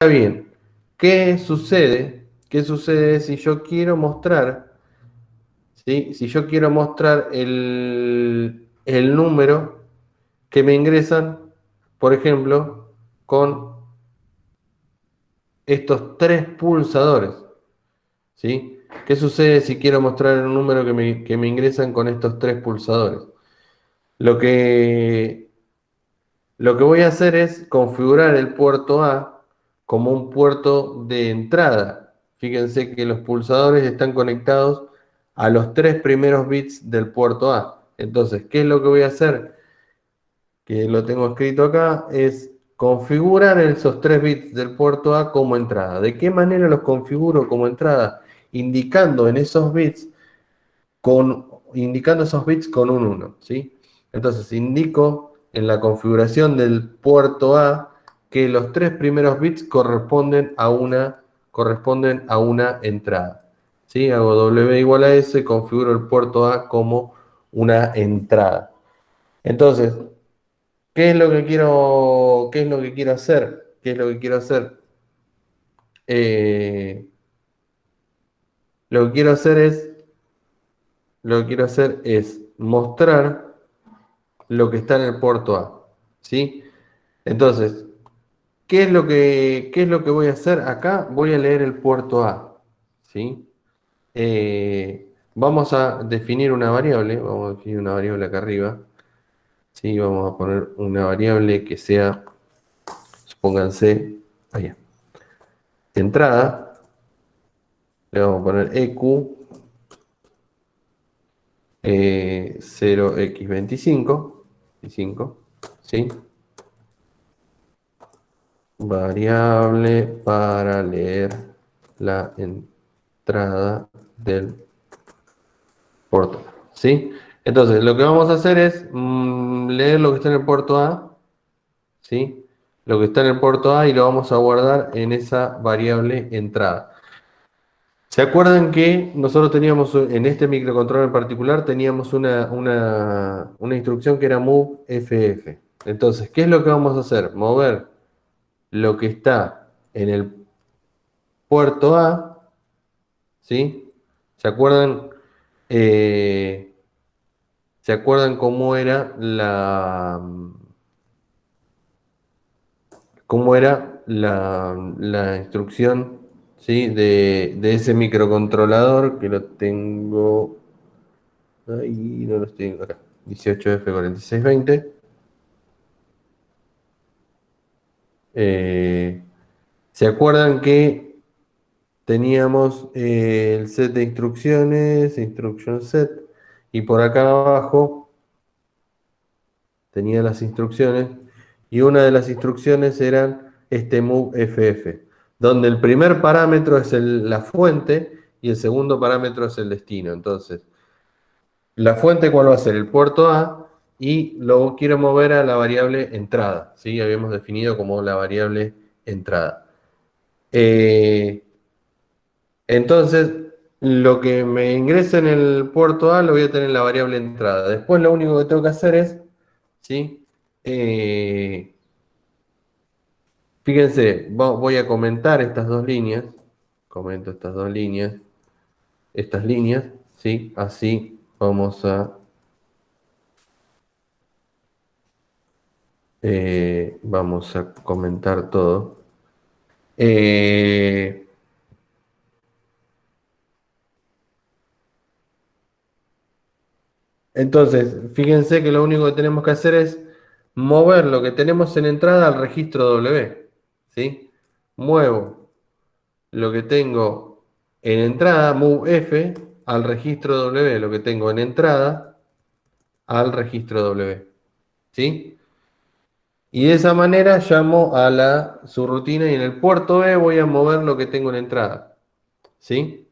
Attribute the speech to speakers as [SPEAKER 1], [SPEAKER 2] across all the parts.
[SPEAKER 1] bien, ¿qué sucede? ¿Qué sucede si yo quiero mostrar, ¿sí? Si yo quiero mostrar el número que me ingresan, por ejemplo, con estos tres pulsadores, ¿sí? ¿Qué sucede si quiero mostrar el número que me ingresan con estos tres pulsadores? Lo que, lo que voy a hacer es configurar el puerto A como un puerto de entrada. Fíjense que los pulsadores están conectados a los tres primeros bits del puerto A. Entonces, ¿qué es lo que voy a hacer? Que lo tengo escrito acá, es configurar esos tres bits del puerto A como entrada. ¿De qué manera los configuro como entrada? Indicando en esos bits indicando esos bits con un 1, ¿sí? Entonces indico en la configuración del puerto A que los tres primeros bits corresponden a una entrada, ¿sí? Hago W igual a S, configuro el puerto A como una entrada. Entonces, qué es lo que quiero hacer? ¿Qué es lo que quiero hacer? Eh, lo que quiero hacer es, lo que quiero hacer es mostrar lo que está en el puerto A, ¿sí? Entonces, qué es lo que voy a hacer acá? Voy a leer el puerto A, ¿sí? Vamos a definir una variable, vamos a definir una variable acá arriba, ¿sí? Vamos a poner una variable que sea, supónganse, allá, entrada, le vamos a poner EQ 0x25, 25, ¿sí? Variable para leer la entrada del puerto, ¿sí? Entonces, lo que vamos a hacer es leer lo que está en el puerto A, ¿sí? Lo que está en el puerto A y lo vamos a guardar en esa variable entrada. ¿Se acuerdan que nosotros teníamos, en este microcontrolador en particular, teníamos una instrucción que era move FF? Entonces, ¿qué es lo que vamos a hacer? Mover lo que está en el puerto A, ¿sí? ¿Se acuerdan? eh, ¿Se acuerdan cómo era la instrucción, ¿sí? de ese microcontrolador que lo tengo ahí, no lo estoy acá, 18F4620. Eh, ¿Se acuerdan que teníamos el set de instrucciones, instruction set, y por acá abajo tenía las instrucciones, y una de las instrucciones eran este move FF, donde el primer parámetro es la fuente y el segundo parámetro es el destino? Entonces, la fuente, ¿cuál va a ser? El puerto A, y lo quiero mover a la variable entrada, ¿sí? Habíamos definido como la variable entrada. Eh, entonces, lo que me ingrese en el puerto A lo voy a tener en la variable entrada. Después lo único que tengo que hacer es, ¿sí? Eh, Fíjense, voy a comentar estas dos líneas. Comento estas líneas, ¿sí? Así vamos a comentar todo. Eh, entonces, fíjense que lo único que tenemos que hacer es mover lo que tenemos en entrada al registro W, ¿sí? Muevo lo que tengo en entrada, move F, al registro W, lo que tengo en entrada al registro W, ¿sí? Y de esa manera llamo a la subrutina y en el puerto B voy a mover lo que tengo en entrada, ¿sí?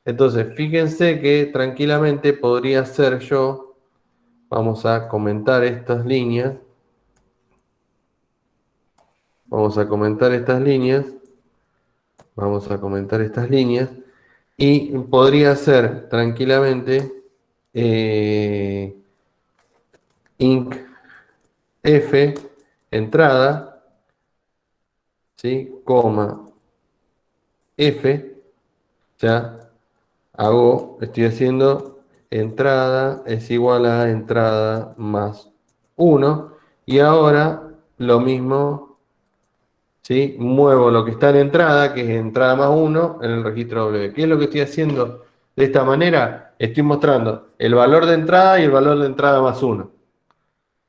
[SPEAKER 1] Entonces, fíjense que tranquilamente podría ser yo, vamos a comentar estas líneas, vamos a comentar estas líneas, vamos a comentar estas líneas, y podría ser tranquilamente eh, inc F entrada ¿sí? Coma, F, ya estoy haciendo entrada es igual a entrada más 1. Y ahora lo mismo, ¿sí? Muevo lo que está en entrada, que es entrada más 1, en el registro W. ¿Qué es lo que estoy haciendo de esta manera? Estoy mostrando el valor de entrada y el valor de entrada más 1,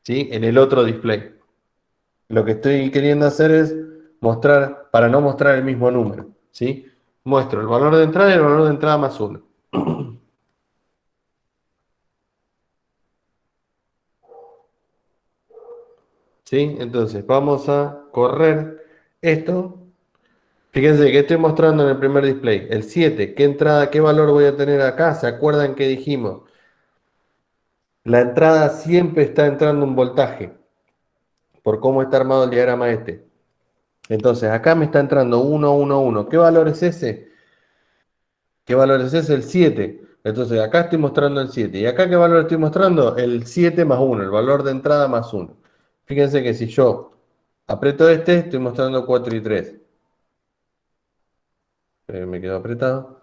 [SPEAKER 1] ¿sí? En el otro display. Lo que estoy queriendo hacer es mostrar, para no mostrar el mismo número, ¿sí? Muestro el valor de entrada y el valor de entrada más 1. ¿Sí? Entonces vamos a correr esto. Fíjense que estoy mostrando en el primer display. El 7, ¿qué entrada, qué valor voy a tener acá? ¿Se acuerdan que dijimos? La entrada siempre está entrando un voltaje, por cómo está armado el diagrama este. Entonces acá me está entrando 1, 1, 1. ¿Qué valor es ese? ¿Qué valor es ese? El 7. Entonces acá estoy mostrando el 7. ¿Y acá qué valor estoy mostrando? El 7 más 1, el valor de entrada más 1. Fíjense que si yo aprieto este, estoy mostrando 4 y 3. Me quedo apretado.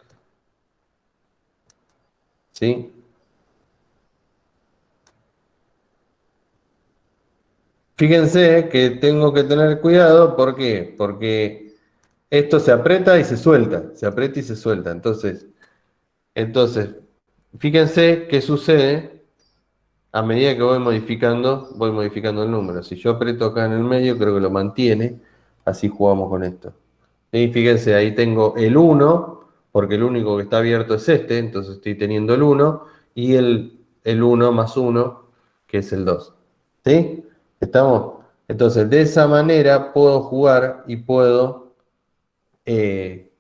[SPEAKER 1] ¿Sí? Fíjense que tengo que tener cuidado. ¿Por qué? Porque esto se aprieta y se suelta. Se aprieta y se suelta. Entonces, fíjense qué sucede a medida que voy modificando el número. Si yo aprieto acá en el medio, creo que lo mantiene. Así jugamos con esto. Y fíjense, ahí tengo el 1, porque el único que está abierto es este, entonces estoy teniendo el 1, y el 1 más 1, que es el 2. ¿Sí? ¿Estamos? Entonces, de esa manera puedo jugar y eh,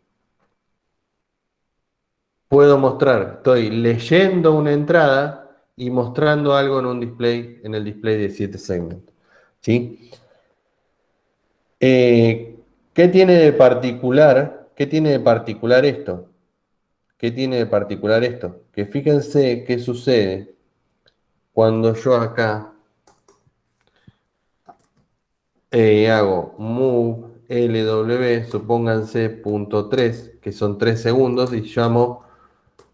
[SPEAKER 1] puedo mostrar, estoy leyendo una entrada y mostrando algo en un display, en el display de 7 segmentos. ¿Sí? ¿Qué tiene de particular? ¿Qué tiene de particular esto? ¿Qué tiene de particular esto? Que fíjense qué sucede cuando yo acá hago move LW, supónganse punto 3, que son 3 segundos, y llamo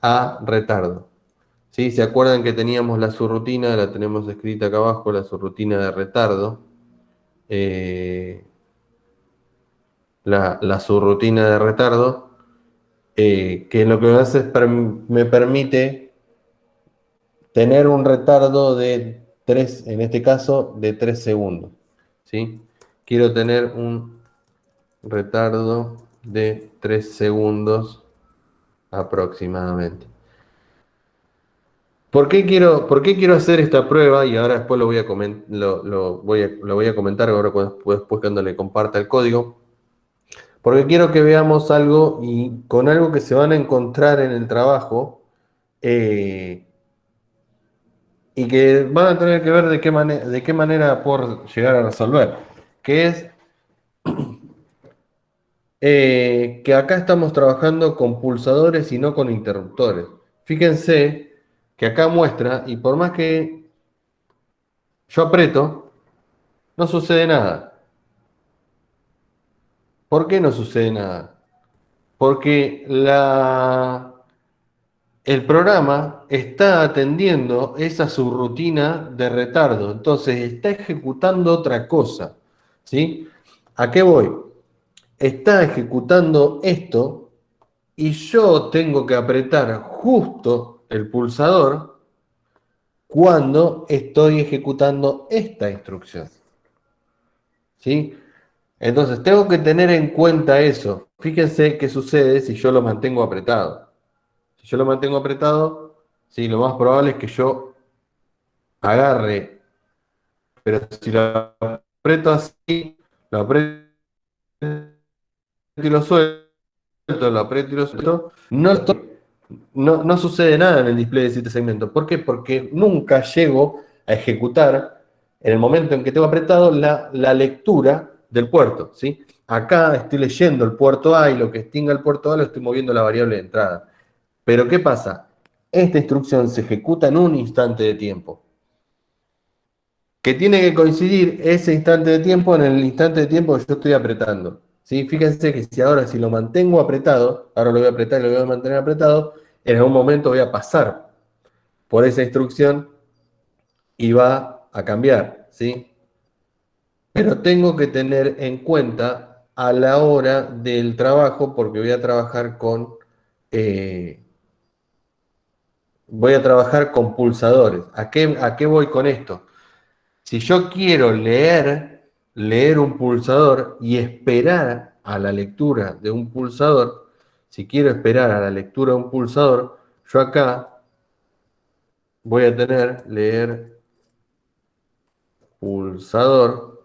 [SPEAKER 1] a retardo. ¿Sí? ¿Se acuerdan que teníamos la subrutina? La tenemos escrita acá abajo, la subrutina de retardo. Eh, la subrutina de retardo, que lo que me hace es me permite tener un retardo de 3, en este caso, de 3 segundos. ¿Sí? Quiero tener un retardo de 3 segundos aproximadamente. Por qué quiero hacer esta prueba? Y ahora después lo voy a, lo voy a comentar ahora después cuando le comparta el código. Porque quiero que veamos algo y con algo que se van a encontrar en el trabajo, eh, y que van a tener que ver de qué manera por llegar a resolver. Que es que acá estamos trabajando con pulsadores y no con interruptores. Fíjense que acá muestra, y por más que yo aprieto, no sucede nada. ¿Por qué no sucede nada? Porque el programa está atendiendo esa subrutina de retardo, entonces está ejecutando otra cosa. ¿Sí? ¿A qué voy? Está ejecutando esto y yo tengo que apretar justo el pulsador cuando estoy ejecutando esta instrucción. ¿Sí? Entonces tengo que tener en cuenta eso. Fíjense qué sucede si yo lo mantengo apretado. Si yo lo mantengo apretado, sí, lo más probable es que yo agarre, pero si lo aprieto así, lo aprieto y lo suelto, lo aprieto y lo suelto, no sucede nada en el display de 7 segmentos. ¿Por qué? Porque nunca llego a ejecutar, en el momento en que tengo apretado, la lectura del puerto. ¿Sí? Acá estoy leyendo el puerto A y lo que extinga el puerto A lo estoy moviendo la variable de entrada. Pero ¿qué pasa? Esta instrucción se ejecuta en un instante de tiempo, que tiene que coincidir ese instante de tiempo en el instante de tiempo que yo estoy apretando. ¿sí? Fíjense que si ahora si lo mantengo apretado, ahora lo voy a apretar y lo voy a mantener apretado, en algún momento voy a pasar por esa instrucción y va a cambiar, ¿sí? Pero tengo que tener en cuenta a la hora del trabajo, porque eh, voy a trabajar con pulsadores. ¿A qué voy con esto? Si yo quiero leer un pulsador y esperar a la lectura de un pulsador, si quiero esperar a la lectura de un pulsador, yo acá voy a tener leer pulsador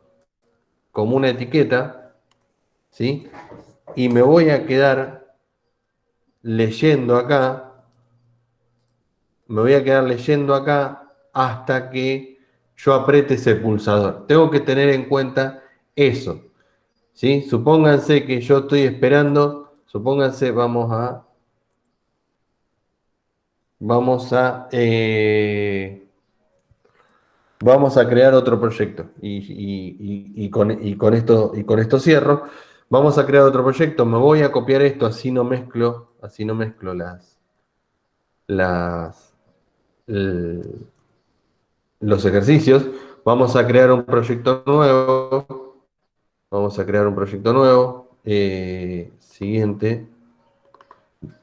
[SPEAKER 1] como una etiqueta, ¿sí? Y me voy a quedar leyendo acá, me voy a quedar leyendo acá hasta que yo apriete ese pulsador. Tengo que tener en cuenta eso. ¿Sí? Supónganse que yo estoy esperando, supónganse, vamos a, eh, vamos a crear otro proyecto y con esto cierro. Vamos a crear otro proyecto, me voy a copiar esto, así no mezclo las, el- los ejercicios. Vamos a crear un proyecto nuevo, vamos a crear un proyecto nuevo. Siguiente.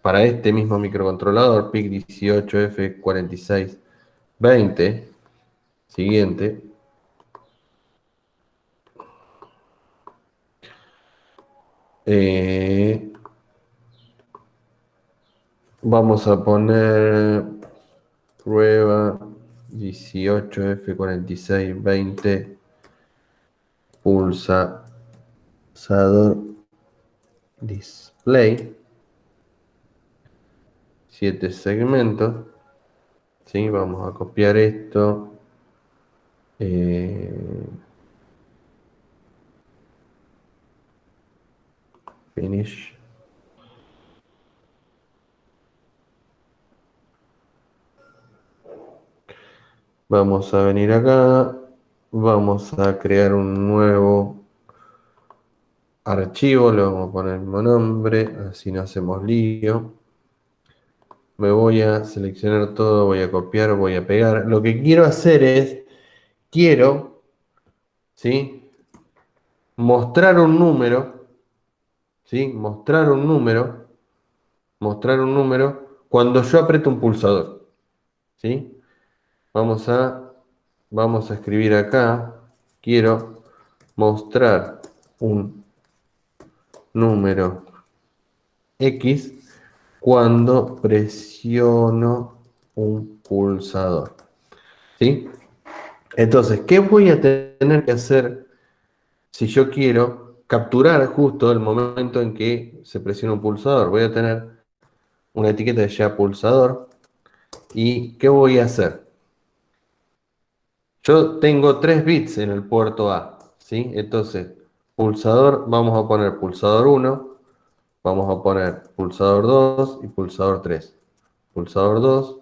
[SPEAKER 1] Para este mismo microcontrolador PIC 18F4620, siguiente, eh, vamos a poner prueba 18F4620 pulsador display, 7 segmentos, ¿sí? Vamos a copiar esto, eh, finish. Vamos a venir acá, vamos a crear un nuevo archivo, le vamos a poner el mismo nombre, así no hacemos lío. Me voy a seleccionar todo, voy a copiar, voy a pegar. Lo que quiero hacer es, quiero, ¿sí? Mostrar un número, ¿sí? Mostrar un número cuando yo aprieto un pulsador, ¿sí? Vamos a, vamos a escribir acá, quiero mostrar un número X cuando presiono un pulsador, ¿sí? Entonces, ¿qué voy a tener que hacer si yo quiero capturar justo el momento en que se presiona un pulsador? Voy a tener una etiqueta de ya pulsador y ¿qué voy a hacer? Yo tengo 3 bits en el puerto A, ¿sí? Entonces, pulsador, vamos a poner pulsador 1, vamos a poner pulsador 2 y pulsador 3. Pulsador 2,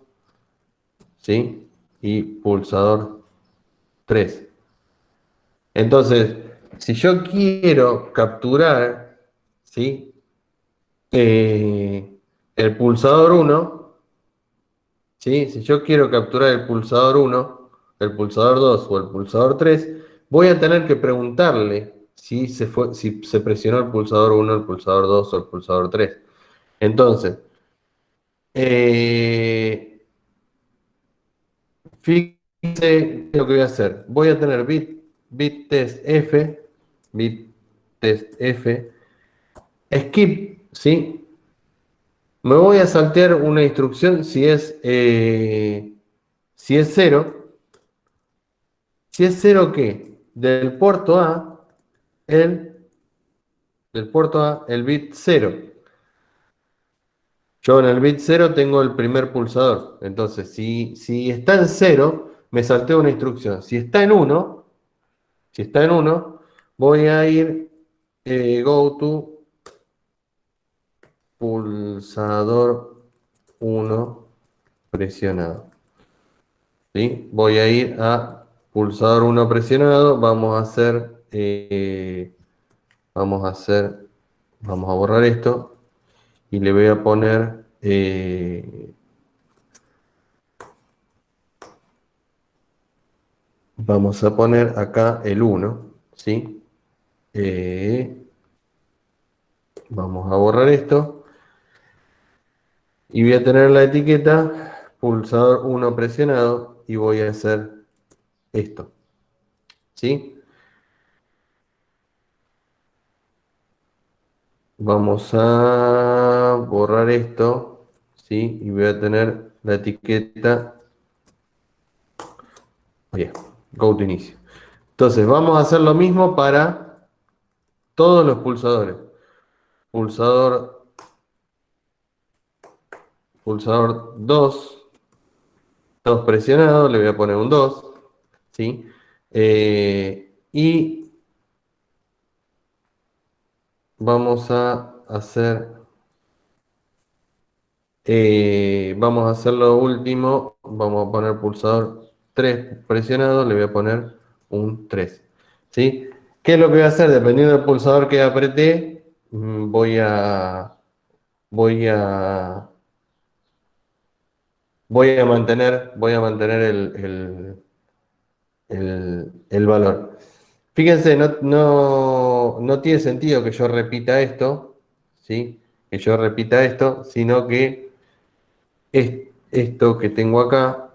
[SPEAKER 1] ¿sí? Y pulsador 3. Entonces, si yo quiero capturar, ¿sí? El pulsador 1, ¿sí? Si yo quiero capturar el pulsador 1, el pulsador 2 o el pulsador 3, voy a tener que preguntarle si se presionó el pulsador 1, el pulsador 2 o el pulsador 3. Entonces, eh, fíjense lo que voy a hacer. Voy a tener bit test F, bit test F, skip, ¿sí? Me voy a saltear una instrucción si es cero. Si es cero, ¿qué? El, del puerto A, el bit cero. Yo en el bit cero tengo el primer pulsador. Entonces, si está en cero, me salteo una instrucción. Si está en uno, voy a ir go to pulsador uno presionado. ¿Sí? Voy a ir a pulsador uno presionado. Vamos a hacer Vamos a borrar esto y le voy a poner, vamos a poner acá el 1, ¿sí? Eh, Vamos a borrar esto y voy a tener la etiqueta pulsador 1 presionado y voy a hacer esto, ¿sí? Vamos a borrar esto, ¿sí? Y voy a tener la etiqueta, oye, go to inicio. Entonces vamos a hacer lo mismo para todos los pulsadores. Pulsador, pulsador 2 presionado, le voy a poner un 2, ¿sí? Y vamos a hacer, vamos a hacer lo último, vamos a poner pulsador 3 presionado, le voy a poner un 3, ¿sí? ¿Qué es lo que voy a hacer? Dependiendo del pulsador que apreté, voy a, voy a mantener el valor. Fíjense, no tiene sentido que yo repita esto, ¿sí? Que yo repita esto, sino que esto que tengo acá,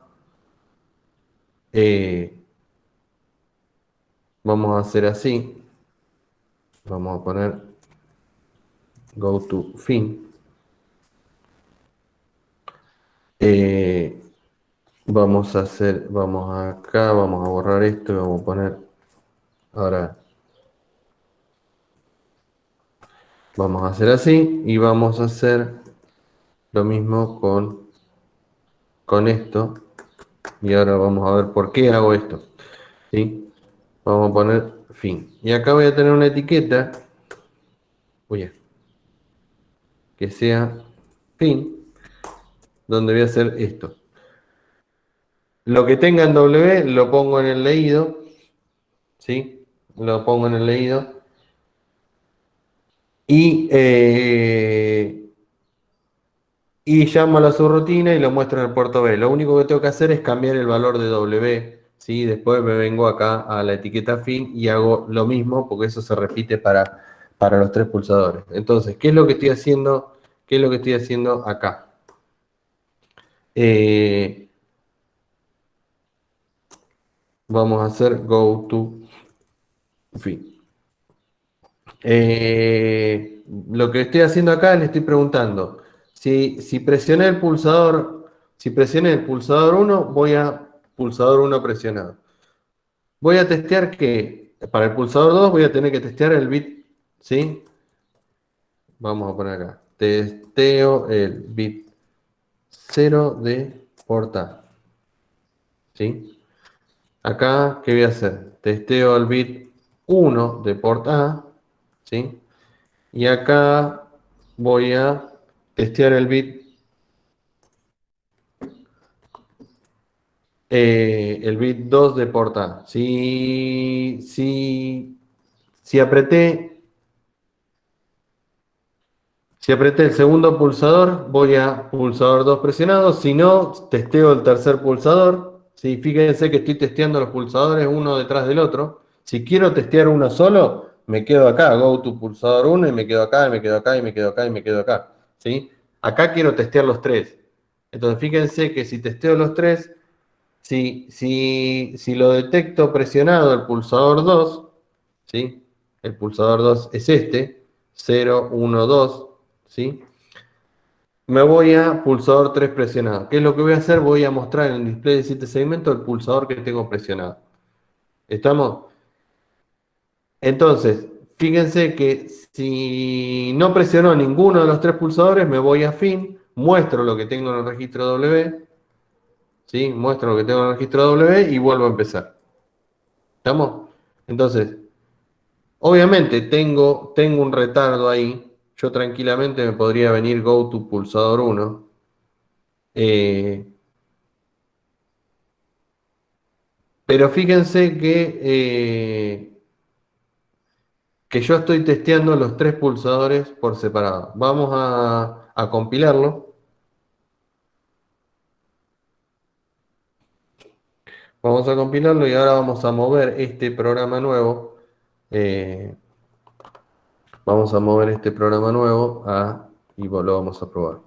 [SPEAKER 1] eh, vamos a hacer así, vamos a poner go to fin, eh, vamos a hacer, vamos acá, vamos a borrar esto y vamos a poner, ahora vamos a hacer así y vamos a hacer lo mismo con esto y ahora vamos a ver por qué hago esto, ¿sí? Vamos a poner fin. Y acá voy a tener una etiqueta, oye, que sea fin, donde voy a hacer esto. Lo que tenga en W lo pongo en el leído, ¿sí? Lo pongo en el leído. Y, y llamo a la subrutina y lo muestro en el puerto B. Lo único que tengo que hacer es cambiar el valor de W, ¿sí? Después me vengo acá a la etiqueta fin y hago lo mismo porque eso se repite para los tres pulsadores. Entonces, ¿qué es lo que estoy haciendo? ¿Qué es lo que estoy haciendo acá? Eh, Vamos a hacer go to fin. Lo que estoy haciendo acá le estoy preguntando si presioné el pulsador, si presioné el pulsador 1, voy a pulsador 1 presionado. Voy a testear que para el pulsador 2 voy a tener que testear el bit, ¿sí? Vamos a poner acá. Testeo el bit 0 de port A, ¿sí? Acá, ¿qué voy a hacer? Testeo el bit 1 de port A, ¿sí? Y acá voy a testear el bit 2 de port A. Si apreté, si apreté el segundo pulsador, voy a pulsador 2 presionado. Si no, testeo el tercer pulsador. ¿Sí? Fíjense que estoy testeando los pulsadores uno detrás del otro. Si quiero testear uno solo, me quedo acá, go to pulsador 1 y me quedo acá, y me quedo acá, y me quedo acá, y me quedo acá. ¿Sí? Acá quiero testear los tres. Entonces fíjense que si testeo los tres, si lo detecto presionado el pulsador 2, ¿sí? El pulsador 2 es este, 0, 1, 2, ¿sí? Me voy a pulsador 3 presionado. ¿Qué es lo que voy a hacer? Voy a mostrar en el display de 7 segmentos el pulsador que tengo presionado. ¿Estamos? Entonces, fíjense que si no presionó ninguno de los tres pulsadores, me voy a fin, muestro lo que tengo en el registro W, ¿sí? Muestro lo que tengo en el registro W y vuelvo a empezar. ¿Estamos? Entonces, obviamente tengo un retardo ahí. Yo tranquilamente me podría venir go to pulsador 1. eh, pero fíjense que que yo estoy testeando los 3 pulsadores por separado. Vamos a compilarlo. Vamos a compilarlo y ahora vamos a mover este programa nuevo. eh, Vamos a mover este programa nuevo y lo vamos a probar.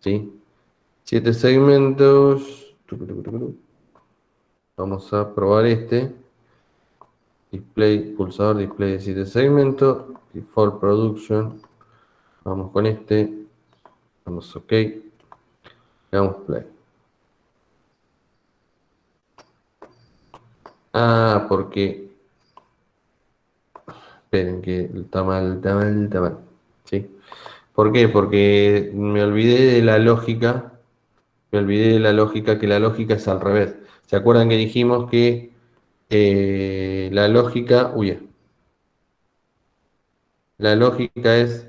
[SPEAKER 1] ¿Sí? 7 segmentos. Vamos a probar este. Display, pulsador, display de 7 segmentos. Default production. Vamos con este. Damos OK. Le damos play. Porque. Esperen que está mal, está mal, está mal. ¿Sí? ¿Por qué? Porque me olvidé de la lógica. Me olvidé de la lógica, que la lógica es al revés. ¿Se acuerdan que dijimos que la lógica, la lógica es,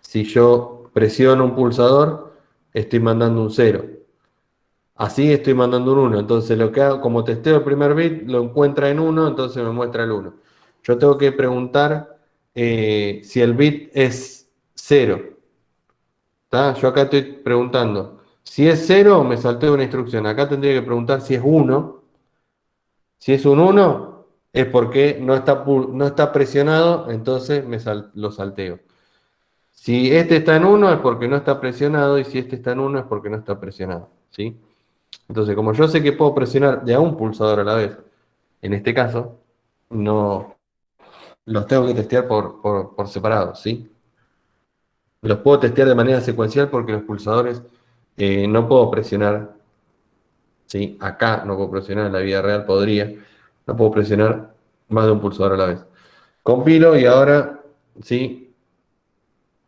[SPEAKER 1] si yo presiono un pulsador, estoy mandando un 0. Así estoy mandando un 1. Entonces lo que hago, como testeo el primer bit, lo encuentra en 1, entonces me muestra el 1. Yo tengo que preguntar si el bit es 0. ¿Tá? Yo acá estoy preguntando, si es 0, me salté una instrucción. Acá tendría que preguntar si es 1. Si es un 1, es porque no está presionado, entonces lo salteo. Si este está en 1 es porque no está presionado, y si este está en 1 es porque no está presionado. ¿Sí? Entonces, como yo sé que puedo presionar de a un pulsador a la vez, en este caso, no los tengo que testear por separado. ¿Sí? Los puedo testear de manera secuencial porque los pulsadores no puedo presionar. ¿Sí? Acá no puedo presionar, en la vida real podría. No puedo presionar más de un pulsador a la vez. Compilo y ahora sí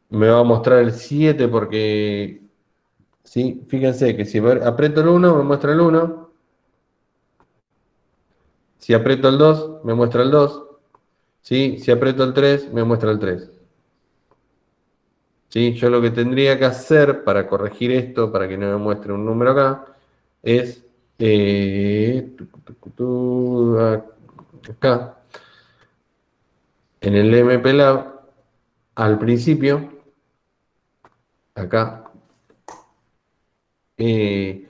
[SPEAKER 1] me va a mostrar el 7 porque, sí, fíjense que si aprieto el 1 me muestra el 1, si aprieto el 2 me muestra el 2, ¿sí? Si aprieto el 3 me muestra el 3. ¿Sí? Yo lo que tendría que hacer para corregir esto, para que no me muestre un número acá, es acá, en el MPLAB, al principio, acá, eh,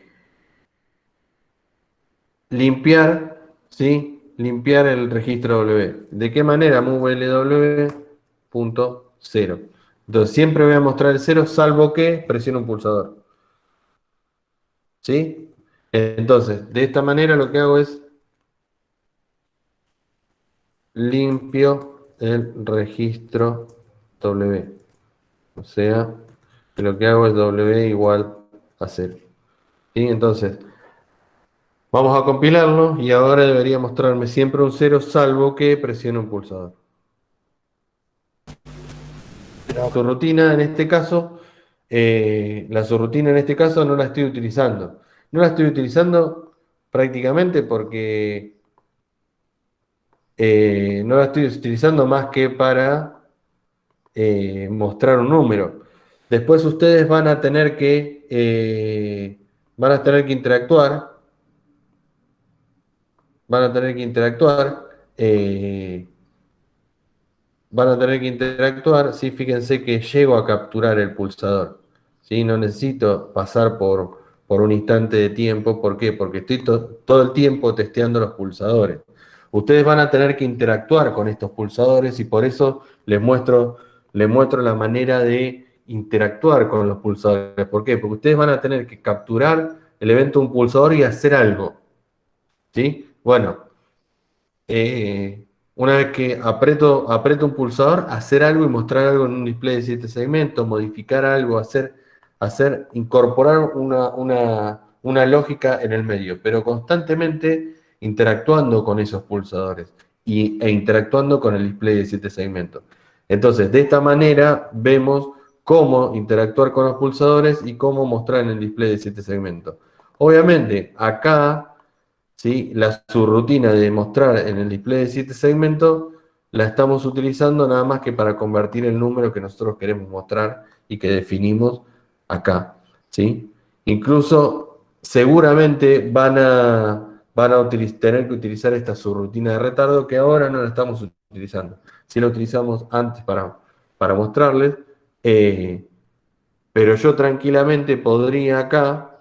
[SPEAKER 1] limpiar, ¿sí? Limpiar el registro W. ¿De qué manera? Move LW.0. Entonces siempre voy a mostrar el 0 salvo que presione un pulsador. ¿Sí? Entonces, de esta manera lo que hago es limpio el registro W. O sea, que lo que hago es W igual a 0. ¿Sí? Entonces, vamos a compilarlo y ahora debería mostrarme siempre un 0 salvo que presione un pulsador. La subrutina en este caso, no la estoy utilizando. No la estoy utilizando prácticamente porque no la estoy utilizando más que para mostrar un número. Después ustedes van a tener que interactuar, van a tener que interactuar. Van a tener que interactuar, ¿sí? Fíjense que llego a capturar el pulsador, ¿sí? No necesito pasar por un instante de tiempo. ¿Por qué? Porque estoy todo el tiempo testeando los pulsadores. Ustedes van a tener que interactuar con estos pulsadores y por eso les muestro la manera de interactuar con los pulsadores. ¿Por qué? Porque ustedes van a tener que capturar el evento de un pulsador y hacer algo, ¿sí? Bueno, una vez que aprieto un pulsador, hacer algo y mostrar algo en un display de 7 segmentos, modificar algo, incorporar una lógica en el medio, pero constantemente interactuando con esos pulsadores e interactuando con el display de 7 segmentos. Entonces, de esta manera vemos cómo interactuar con los pulsadores y cómo mostrar en el display de 7 segmentos. Obviamente, acá, ¿sí? La subrutina de mostrar en el display de 7 segmentos la estamos utilizando nada más que para convertir el número que nosotros queremos mostrar y que definimos acá, ¿sí? Incluso seguramente van a tener que utilizar esta subrutina de retardo que ahora no la estamos utilizando. Sí la utilizamos antes para mostrarles, pero yo tranquilamente podría acá,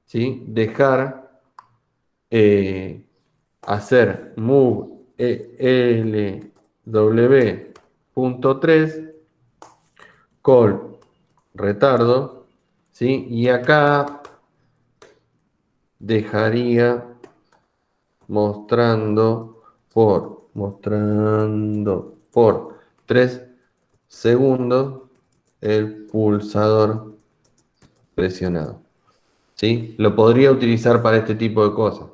[SPEAKER 1] ¿sí?, dejar hacer move lw.3 call retardo, ¿sí? Y acá dejaría mostrando por 3 segundos el pulsador presionado, ¿sí? Lo podría utilizar para este tipo de cosas,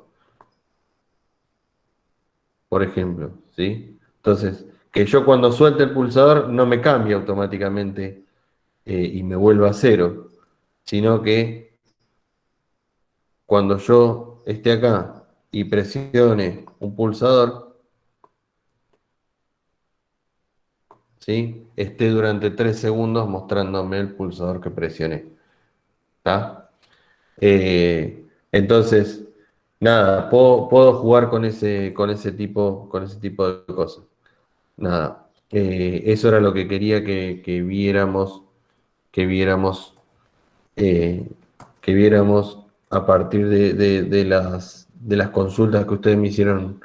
[SPEAKER 1] por ejemplo, ¿sí? Entonces, que yo cuando suelte el pulsador no me cambie automáticamente y me vuelva a cero, sino que cuando yo esté acá y presione un pulsador, ¿sí?, esté durante 3 segundos mostrándome el pulsador que presioné. ¿Está? Entonces, nada, puedo jugar con ese tipo de cosas. Nada, eso era lo que quería que viéramos, que viéramos, eh, que viéramos a partir de las consultas que ustedes me hicieron.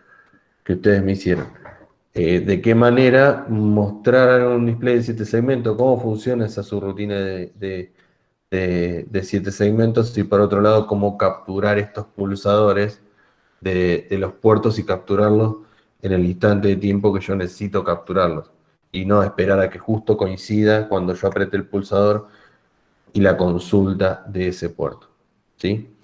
[SPEAKER 1] De qué manera mostrar un display de 7 segmentos, cómo funciona esa subrutina de 7 segmentos, y por otro lado, cómo capturar estos pulsadores de los puertos y capturarlos en el instante de tiempo que yo necesito capturarlos, y no esperar a que justo coincida cuando yo apriete el pulsador y la consulta de ese puerto, ¿sí?